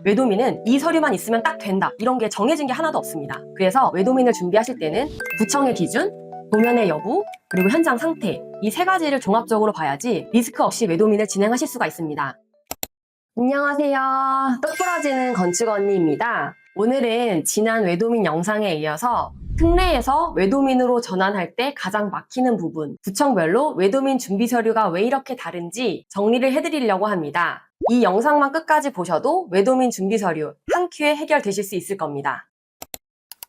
외도민은 이 서류만 있으면 딱 된다, 이런 게 정해진 게 하나도 없습니다. 그래서 외도민을 준비하실 때는 구청의 기준, 도면의 여부, 그리고 현장 상태, 이 세 가지를 종합적으로 봐야지 리스크 없이 외도민을 진행하실 수가 있습니다. 안녕하세요. 똑부러지는 건축 언니입니다. 오늘은 지난 외도민 영상에 이어서 특례에서 외도민으로 전환할 때 가장 막히는 부분, 구청별로 외도민 준비 서류가 왜 이렇게 다른지 정리를 해드리려고 합니다. 이 영상만 끝까지 보셔도 외도민 준비 서류 한 큐에 해결되실 수 있을 겁니다.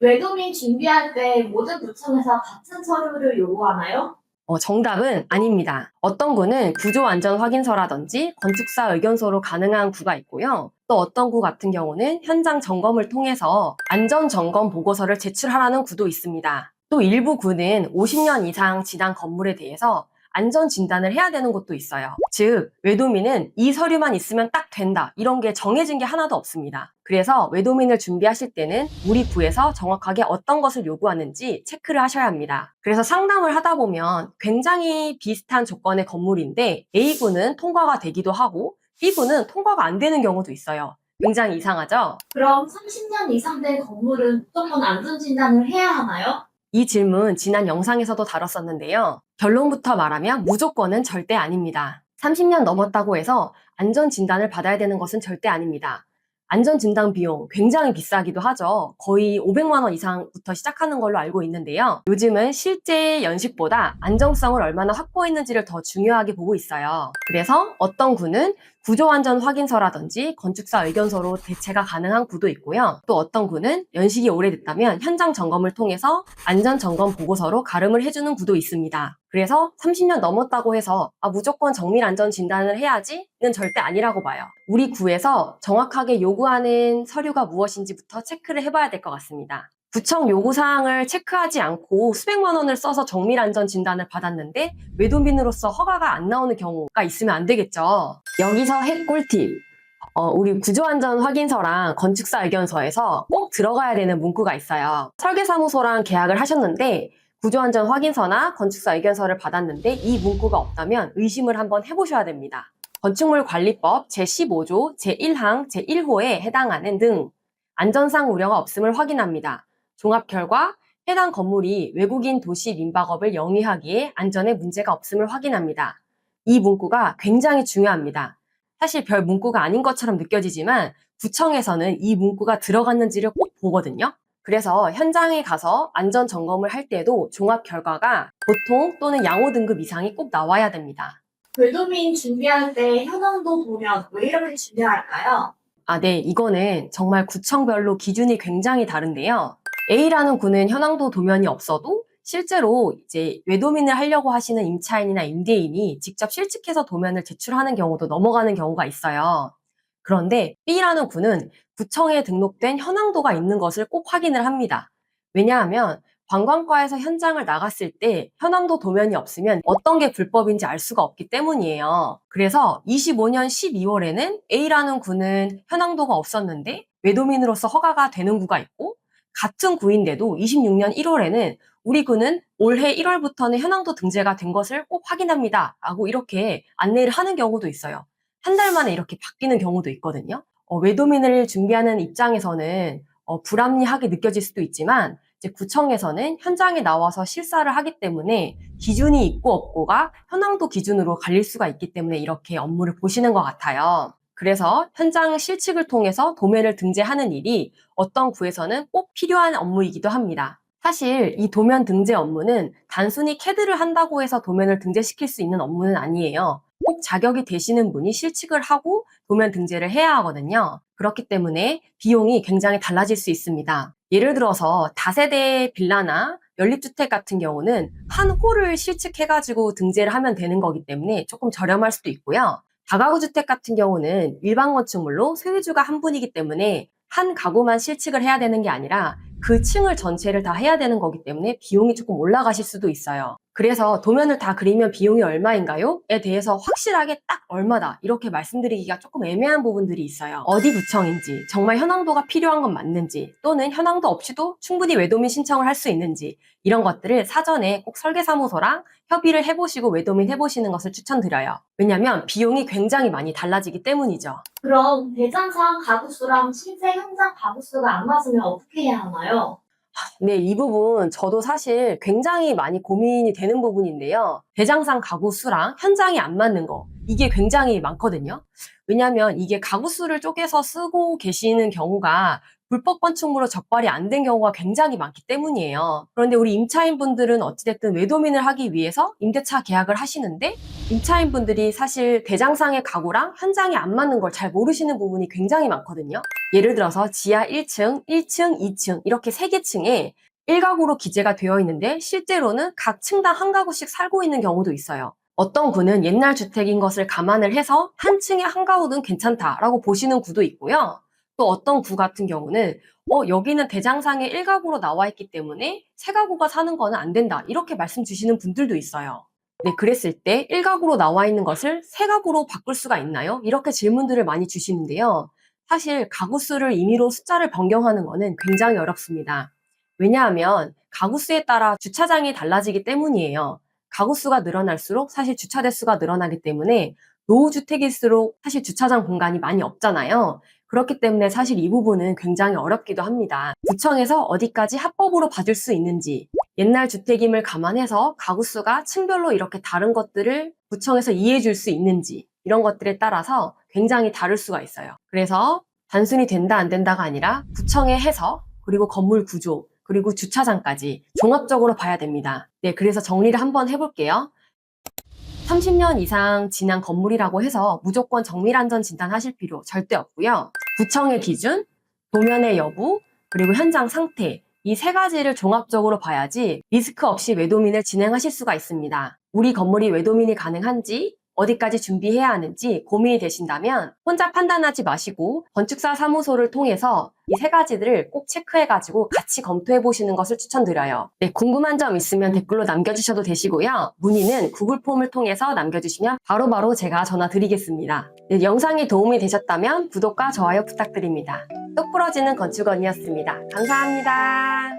외도민 준비할 때 모든 구청에서 같은 서류를 요구하나요? 정답은 아닙니다. 어떤 구는 구조안전 확인서라든지 건축사 의견서로 가능한 구가 있고요. 또 어떤 구 같은 경우는 현장 점검을 통해서 안전점검 보고서를 제출하라는 구도 있습니다. 또 일부 구는 50년 이상 지난 건물에 대해서 안전 진단을 해야 되는 곳도 있어요. 즉, 외도민은 이 서류만 있으면 딱 된다, 이런 게 정해진 게 하나도 없습니다. 그래서 외도민을 준비하실 때는 우리 구에서 정확하게 어떤 것을 요구하는지 체크를 하셔야 합니다. 그래서 상담을 하다 보면 굉장히 비슷한 조건의 건물인데 A구는 통과가 되기도 하고 B구는 통과가 안 되는 경우도 있어요. 굉장히 이상하죠? 그럼 30년 이상 된 건물은 무조건 안전진단을 해야 하나요? 이 질문 지난 영상에서도 다뤘었는데요. 결론부터 말하면 무조건은 절대 아닙니다. 30년 넘었다고 해서 안전진단을 받아야 되는 것은 절대 아닙니다. 안전진단 비용 굉장히 비싸기도 하죠. 거의 500만 원 이상부터 시작하는 걸로 알고 있는데요. 요즘은 실제 연식보다 안정성을 얼마나 확보했는지를 더 중요하게 보고 있어요. 그래서 어떤 구는 구조안전 확인서라든지 건축사 의견서로 대체가 가능한 구도 있고요. 또 어떤 구는 연식이 오래됐다면 현장 점검을 통해서 안전점검 보고서로 가름을 해주는 구도 있습니다. 그래서 30년 넘었다고 해서 무조건 정밀안전진단을 해야지는 절대 아니라고 봐요. 우리 구에서 정확하게 요구하는 서류가 무엇인지부터 체크를 해봐야 될 것 같습니다. 구청 요구사항을 체크하지 않고 수백만 원을 써서 정밀안전진단을 받았는데 외도민으로서 허가가 안 나오는 경우가 있으면 안 되겠죠. 여기서 핵 꿀팁! 우리 구조안전 확인서랑 건축사 의견서에서 꼭 들어가야 되는 문구가 있어요. 설계사무소랑 계약을 하셨는데 구조안전 확인서나 건축사 의견서를 받았는데 이 문구가 없다면 의심을 한번 해보셔야 됩니다. 건축물관리법 제15조 제1항 제1호에 해당하는 등 안전상 우려가 없음을 확인합니다. 종합 결과 해당 건물이 외국인 도시 민박업을 영위하기에 안전에 문제가 없음을 확인합니다. 이 문구가 굉장히 중요합니다. 사실 별 문구가 아닌 것처럼 느껴지지만 구청에서는 이 문구가 들어갔는지를 꼭 보거든요. 그래서 현장에 가서 안전 점검을 할 때도 종합 결과가 보통 또는 양호 등급 이상이 꼭 나와야 됩니다. 외도민 준비할 때 현황도 보면 왜 이렇게 중요할까요? 네, 이거는 정말 구청별로 기준이 굉장히 다른데요. A라는 구는 현황도 도면이 없어도 실제로 이제 외도민을 하려고 하시는 임차인이나 임대인이 직접 실측해서 도면을 제출하는 경우도 넘어가는 경우가 있어요. 그런데 B라는 구는 구청에 등록된 현황도가 있는 것을 꼭 확인을 합니다. 왜냐하면 관광과에서 현장을 나갔을 때 현황도 도면이 없으면 어떤 게 불법인지 알 수가 없기 때문이에요. 그래서 25년 12월에는 A라는 구는 현황도가 없었는데 외도민으로서 허가가 되는 구가 있고, 같은 구인데도 26년 1월에는 우리 구는 올해 1월부터는 현황도 등재가 된 것을 꼭 확인합니다 라고 이렇게 안내를 하는 경우도 있어요. 한 달 만에 이렇게 바뀌는 경우도 있거든요. 외도민을 준비하는 입장에서는 불합리하게 느껴질 수도 있지만 이제 구청에서는 현장에 나와서 실사를 하기 때문에 기준이 있고 없고가 현황도 기준으로 갈릴 수가 있기 때문에 이렇게 업무를 보시는 것 같아요. 그래서 현장 실측을 통해서 도면을 등재하는 일이 어떤 구에서는 꼭 필요한 업무이기도 합니다. 사실 이 도면 등재 업무는 단순히 CAD를 한다고 해서 도면을 등재시킬 수 있는 업무는 아니에요. 꼭 자격이 되시는 분이 실측을 하고 도면 등재를 해야 하거든요. 그렇기 때문에 비용이 굉장히 달라질 수 있습니다. 예를 들어서 다세대 빌라나 연립주택 같은 경우는 한 홀을 실측해가지고 등재를 하면 되는 거기 때문에 조금 저렴할 수도 있고요. 다가구 주택 같은 경우는 일반 건축물로 소유주가 한 분이기 때문에 한 가구만 실측을 해야 되는 게 아니라 그 층을 전체를 다 해야 되는 거기 때문에 비용이 조금 올라가실 수도 있어요. 그래서 도면을 다 그리면 비용이 얼마인가요? 에 대해서 확실하게 딱 얼마다 이렇게 말씀드리기가 조금 애매한 부분들이 있어요. 어디 구청인지, 정말 현황도가 필요한 건 맞는지, 또는 현황도 없이도 충분히 외도민 신청을 할 수 있는지, 이런 것들을 사전에 꼭 설계사무소랑 협의를 해보시고 외도민 해보시는 것을 추천드려요. 왜냐면 비용이 굉장히 많이 달라지기 때문이죠. 그럼 대장상 가구수랑 실제 현장 가구수가 안 맞으면 어떻게 해야 하나요? 네, 이 부분 저도 사실 굉장히 많이 고민이 되는 부분인데요. 대장상 가구 수랑 현장이 안 맞는 거, 이게 굉장히 많거든요. 왜냐하면 이게 가구 수를 쪼개서 쓰고 계시는 경우가 불법 건축물로 적발이 안 된 경우가 굉장히 많기 때문이에요. 그런데 우리 임차인분들은 어찌됐든 외도민을 하기 위해서 임대차 계약을 하시는데, 임차인분들이 사실 대장상의 가구랑 현장이 안 맞는 걸 잘 모르시는 부분이 굉장히 많거든요. 예를 들어서 지하 1층, 1층, 2층 이렇게 3개 층에 1가구로 기재가 되어 있는데 실제로는 각 층당 한 가구씩 살고 있는 경우도 있어요. 어떤 구는 옛날 주택인 것을 감안을 해서 한 층에 한 가구는 괜찮다라고 보시는 구도 있고요. 또 어떤 구 같은 경우는 여기는 대장상에 1가구로 나와 있기 때문에 3가구가 사는 거는 안 된다, 이렇게 말씀 주시는 분들도 있어요. 네, 그랬을 때 1가구로 나와 있는 것을 3가구로 바꿀 수가 있나요? 이렇게 질문들을 많이 주시는데요. 사실 가구 수를 임의로 숫자를 변경하는 것은 굉장히 어렵습니다. 왜냐하면 가구 수에 따라 주차장이 달라지기 때문이에요. 가구 수가 늘어날수록 사실 주차 대수가 늘어나기 때문에 노후주택일수록 사실 주차장 공간이 많이 없잖아요. 그렇기 때문에 사실 이 부분은 굉장히 어렵기도 합니다. 구청에서 어디까지 합법으로 받을 수 있는지, 옛날 주택임을 감안해서 가구 수가 층별로 이렇게 다른 것들을 구청에서 이해해 줄 수 있는지, 이런 것들에 따라서 굉장히 다를 수가 있어요. 그래서 단순히 된다 안 된다가 아니라 구청의 해석, 그리고 건물 구조, 그리고 주차장까지 종합적으로 봐야 됩니다. 네, 그래서 정리를 한번 해볼게요. 30년 이상 지난 건물이라고 해서 무조건 정밀안전 진단하실 필요 절대 없고요. 구청의 기준, 도면의 여부, 그리고 현장 상태, 이 3가지를 종합적으로 봐야지 리스크 없이 외도민을 진행하실 수가 있습니다. 우리 건물이 외도민이 가능한지, 어디까지 준비해야 하는지 고민이 되신다면 혼자 판단하지 마시고 건축사 사무소를 통해서 이 3가지들을 꼭 체크해가지고 같이 검토해보시는 것을 추천드려요. 네, 궁금한 점 있으면 댓글로 남겨주셔도 되시고요. 문의는 구글 폼을 통해서 남겨주시면 바로바로 제가 전화 드리겠습니다. 네, 영상이 도움이 되셨다면 구독과 좋아요 부탁드립니다. 똑부러지는 건축원이었습니다. 감사합니다.